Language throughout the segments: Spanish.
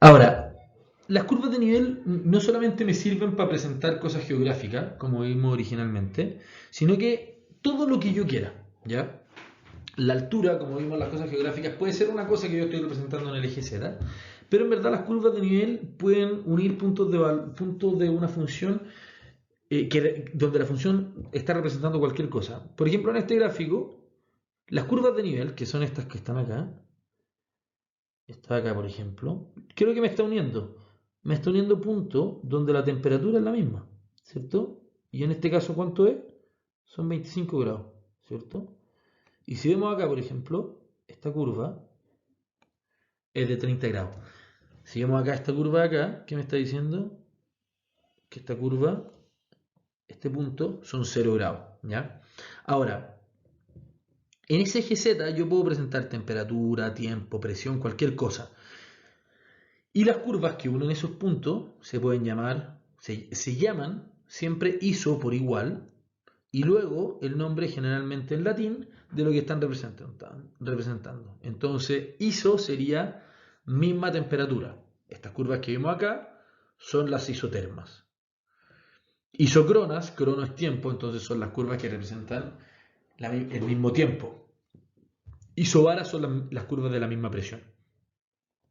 Ahora, las curvas de nivel no solamente me sirven para presentar cosas geográficas, como vimos originalmente, sino que todo lo que yo quiera, ¿ya? La altura, como vimos en las cosas geográficas, puede ser una cosa que yo estoy representando en el eje Z, pero en verdad las curvas de nivel pueden unir puntos de una función donde la función está representando cualquier cosa. Por ejemplo, en este gráfico, las curvas de nivel, que son estas que están acá, esta acá por ejemplo, creo que me está uniendo. Me está uniendo puntos donde la temperatura es la misma, ¿cierto? Y en este caso, ¿cuánto es? Son 25 grados, ¿cierto? Y si vemos acá, por ejemplo, esta curva es de 30 grados. Si vemos acá esta curva acá, ¿qué me está diciendo? Que esta curva, este punto, son 0 grados, ¿ya? Ahora, en ese eje Z yo puedo presentar temperatura, tiempo, presión, cualquier cosa. Y las curvas que unen esos puntos se pueden llamar, se llaman siempre iso por igual, y luego el nombre generalmente en latín de lo que están representando. Entonces, iso sería misma temperatura. Estas curvas que vimos acá son las isotermas. Isocronas, crono es tiempo, entonces son las curvas que representan el mismo tiempo. Isobaras son las curvas de la misma presión.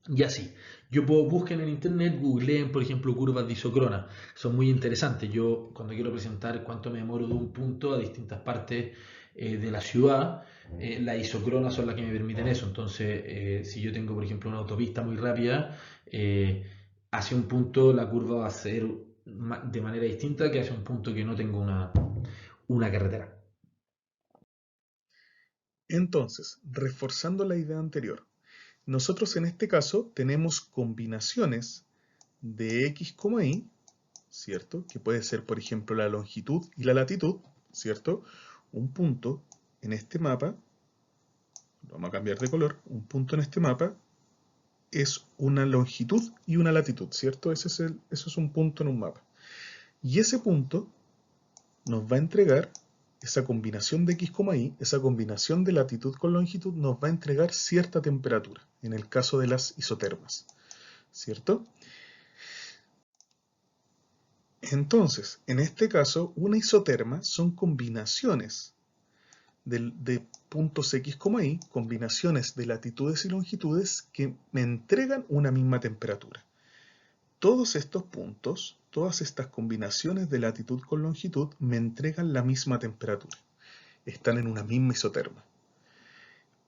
Y así, yo puedo buscar en internet, googleen, por ejemplo, curvas de isocrona. Son muy interesantes. Yo, cuando quiero presentar cuánto me demoro de un punto a distintas partes de la ciudad, las isocronas son las que me permiten eso. Entonces, si yo tengo, por ejemplo, una autopista muy rápida, hacia un punto la curva va a ser de manera distinta que hacia un punto que no tengo una carretera. Entonces, reforzando la idea anterior, nosotros en este caso tenemos combinaciones de x, y, ¿cierto? Que puede ser, por ejemplo, la longitud y la latitud, ¿cierto? Un punto en este mapa, lo vamos a cambiar de color, un punto en este mapa es una longitud y una latitud, ¿cierto? Eso es un punto en un mapa. Y ese punto nos va a entregar esa combinación de x, y, esa combinación de latitud con longitud nos va a entregar cierta temperatura, en el caso de las isotermas, ¿cierto? Entonces, en este caso, una isoterma son combinaciones de puntos x, y, combinaciones de latitudes y longitudes que me entregan una misma temperatura. Todos estos puntos, todas estas combinaciones de latitud con longitud me entregan la misma temperatura. Están en una misma isoterma.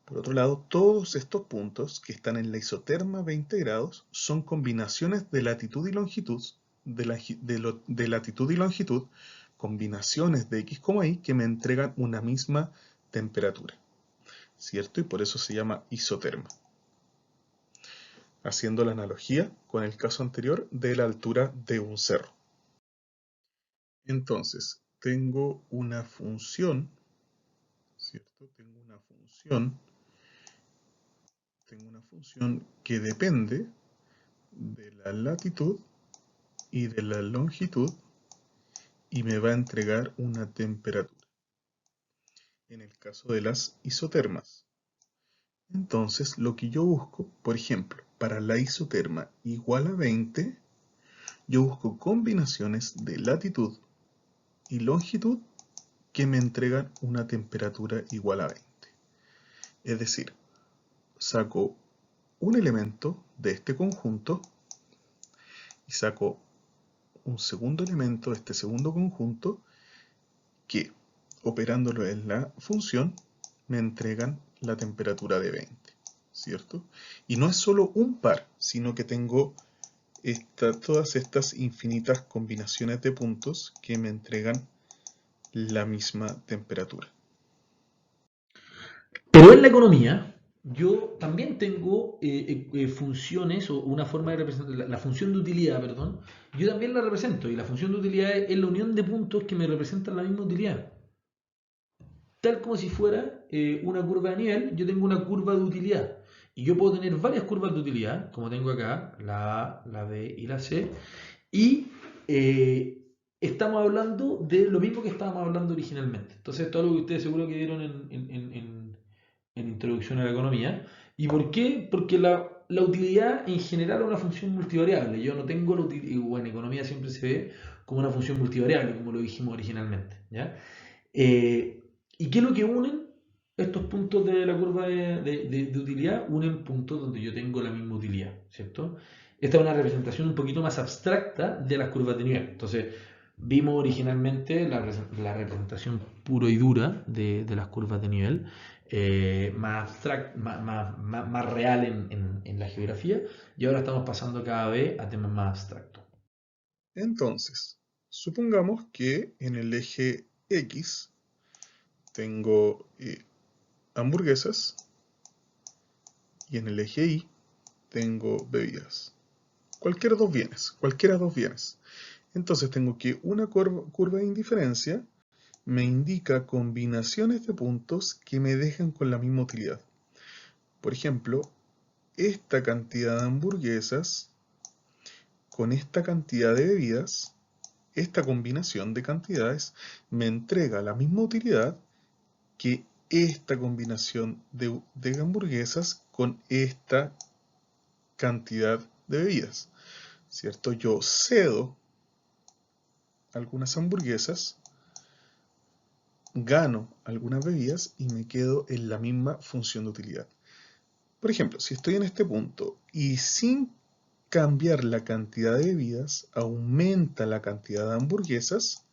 Por otro lado, todos estos puntos que están en la isoterma 20 grados son combinaciones de latitud y longitud, de latitud y longitud, combinaciones de x, y que me entregan una misma temperatura, ¿cierto? Y por eso se llama isoterma. Haciendo la analogía con el caso anterior de la altura de un cerro. Entonces, tengo una función, ¿cierto? Tengo una función que depende de la latitud y de la longitud y me va a entregar una temperatura. En el caso de las isotermas. Entonces, lo que yo busco, por ejemplo, para la isoterma igual a 20, yo busco combinaciones de latitud y longitud que me entregan una temperatura igual a 20. Es decir, saco un elemento de este conjunto y saco un segundo elemento de este segundo conjunto que, operándolo en la función, me entregan la temperatura de 20, ¿cierto? Y no es solo un par, sino que tengo todas estas infinitas combinaciones de puntos que me entregan la misma temperatura. Pero en la economía, yo también tengo funciones o una forma de representar, la función de utilidad, perdón, yo también la represento y la función de utilidad es la unión de puntos que me representan la misma utilidad. Tal como si fuera una curva de nivel, yo tengo una curva de utilidad. Y yo puedo tener varias curvas de utilidad, como tengo acá, la A, la B y la C, y estamos hablando de lo mismo que estábamos hablando originalmente. Entonces, todo lo que ustedes seguro que vieron en Introducción a la Economía. ¿Y por qué? Porque la utilidad en general es una función multivariable. Yo no tengo la utilidad, o en economía siempre se ve como una función multivariable, como lo dijimos originalmente, ¿ya? ¿Y qué es lo que unen estos puntos de la curva de utilidad? Unen puntos donde yo tengo la misma utilidad, ¿cierto? Esta es una representación un poquito más abstracta de las curvas de nivel. Entonces, vimos originalmente la representación puro y dura de las curvas de nivel, más abstracta, más real en la geografía, y ahora estamos pasando cada vez a temas más abstractos. Entonces, supongamos que en el eje X tengo hamburguesas y en el eje Y tengo bebidas. Cualquiera dos bienes. Entonces tengo que una curva de indiferencia me indica combinaciones de puntos que me dejan con la misma utilidad. Por ejemplo, esta cantidad de hamburguesas con esta cantidad de bebidas, esta combinación de cantidades me entrega la misma utilidad que esta combinación de hamburguesas con esta cantidad de bebidas, ¿cierto? Yo cedo algunas hamburguesas, gano algunas bebidas y me quedo en la misma función de utilidad. Por ejemplo, si estoy en este punto y sin cambiar la cantidad de bebidas aumenta la cantidad de hamburguesas,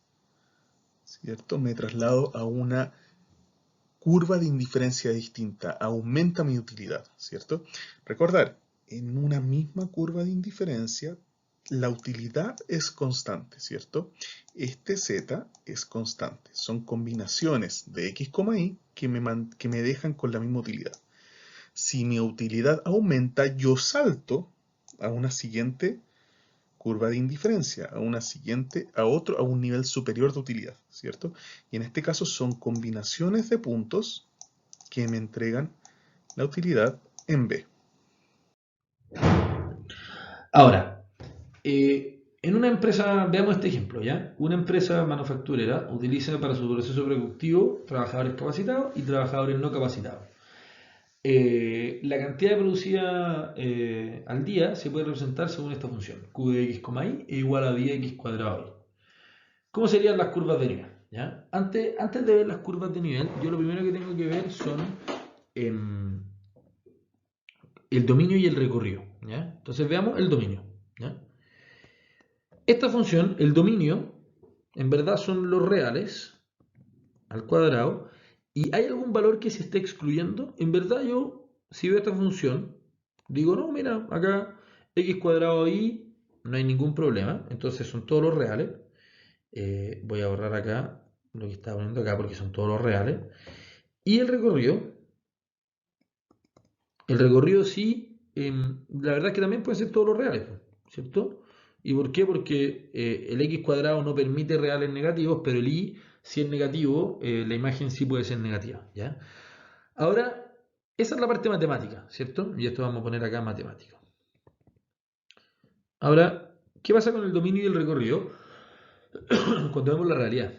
¿cierto? Me traslado a una curva de indiferencia distinta, aumenta mi utilidad, ¿cierto? Recordar, en una misma curva de indiferencia, la utilidad es constante, ¿cierto? Este z es constante, son combinaciones de x, y que me dejan con la misma utilidad. Si mi utilidad aumenta, yo salto a una siguiente curva de indiferencia, a un nivel superior de utilidad, ¿cierto? Y en este caso son combinaciones de puntos que me entregan la utilidad en B. Ahora, en una empresa, veamos este ejemplo, ¿ya? Una empresa manufacturera utiliza para su proceso productivo trabajadores capacitados y trabajadores no capacitados. La cantidad producida al día se puede representar según esta función. Q de x, y es igual a 10x cuadrado y. ¿Cómo serían las curvas de nivel? ¿Ya? Antes de ver las curvas de nivel, yo lo primero que tengo que ver son el dominio y el recorrido, ¿ya? Entonces veamos el dominio, ¿ya? Esta función, el dominio, en verdad son los reales al cuadrado, y hay algún valor que se esté excluyendo. En verdad yo, si veo esta función, digo, no, mira, acá x cuadrado y no hay ningún problema, entonces son todos los reales. Voy a borrar acá lo que estaba poniendo acá porque son todos los reales. Y el recorrido sí, la verdad es que también pueden ser todos los reales, ¿cierto? ¿Y por qué? Porque el x cuadrado no permite reales negativos, pero el y, si es negativo, la imagen sí puede ser negativa, ¿ya? Ahora, esa es la parte matemática, ¿cierto? Y esto vamos a poner acá matemática. Ahora, ¿qué pasa con el dominio y el recorrido cuando vemos la realidad?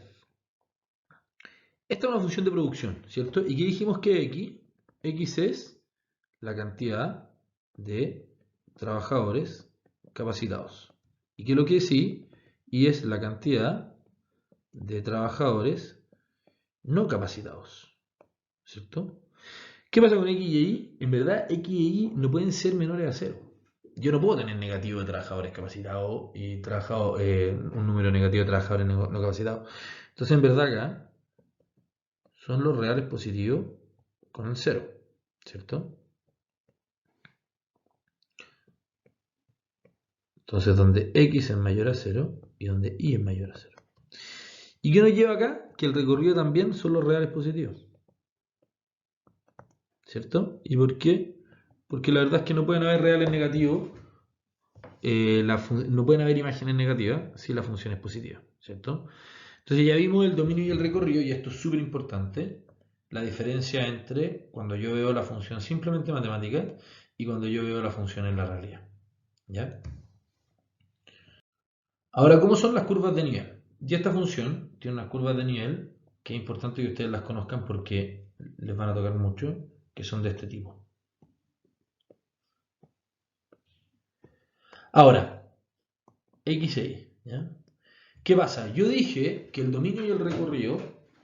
Esta es una función de producción, ¿cierto? ¿Y qué dijimos que x? X es la cantidad de trabajadores capacitados. ¿Y qué es lo que es y? Y es la cantidad de trabajadores no capacitados, ¿cierto? ¿Qué pasa con x y y? En verdad, x y y no pueden ser menores a 0. Yo no puedo tener negativo de trabajadores capacitados y un número negativo de trabajadores no capacitados. Entonces, en verdad acá son los reales positivos con el 0, ¿cierto? Entonces, donde x es mayor a 0 y donde y es mayor a 0. ¿Y qué nos lleva acá? Que el recorrido también son los reales positivos, ¿cierto? ¿Y por qué? Porque la verdad es que no pueden haber reales negativos, no pueden haber imágenes negativas si la función es positiva, ¿cierto? Entonces ya vimos el dominio y el recorrido, y esto es súper importante, la diferencia entre cuando yo veo la función simplemente matemática y cuando yo veo la función en la realidad, ¿ya? Ahora, ¿cómo son las curvas de nivel? Y esta función tiene unas curvas de nivel que es importante que ustedes las conozcan porque les van a tocar mucho, que son de este tipo. Ahora, X e Y, ¿ya? ¿Qué pasa? Yo dije que el dominio y el recorrido,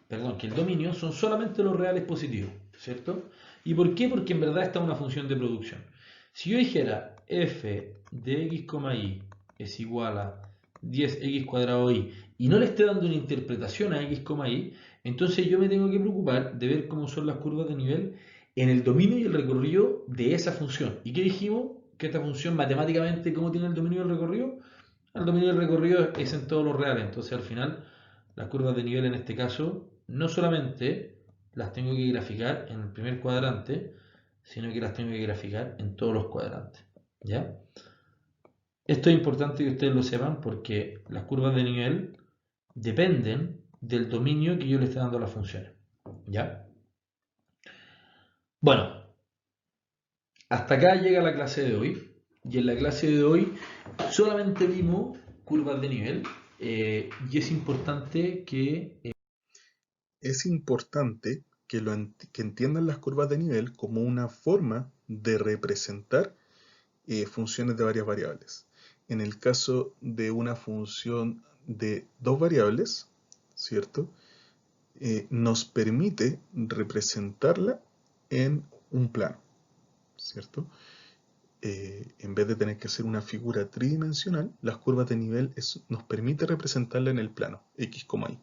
perdón, que el dominio son solamente los reales positivos, ¿cierto? ¿Y por qué? Porque en verdad está una función de producción. Si yo dijera f de x, y es igual a 10x cuadrado y no le esté dando una interpretación a x, y, entonces yo me tengo que preocupar de ver cómo son las curvas de nivel en el dominio y el recorrido de esa función. ¿Y qué dijimos? Que esta función matemáticamente, ¿cómo tiene el dominio y el recorrido? El dominio del recorrido es en todos los reales, entonces al final las curvas de nivel en este caso no solamente las tengo que graficar en el primer cuadrante, sino que las tengo que graficar en todos los cuadrantes. ¿Ya? Esto es importante que ustedes lo sepan porque las curvas de nivel dependen del dominio que yo le esté dando a las funciones. ¿Ya? Bueno, hasta acá llega la clase de hoy. Y en la clase de hoy solamente vimos curvas de nivel. Y es importante que Es importante que entiendan las curvas de nivel como una forma de representar funciones de varias variables. En el caso de una función de dos variables, ¿cierto? Nos permite representarla en un plano, ¿cierto? En vez de tener que hacer una figura tridimensional, las curvas de nivel nos permite representarla en el plano, x, y.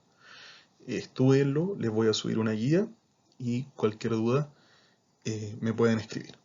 Estúdienlo, les voy a subir una guía y cualquier duda me pueden escribir.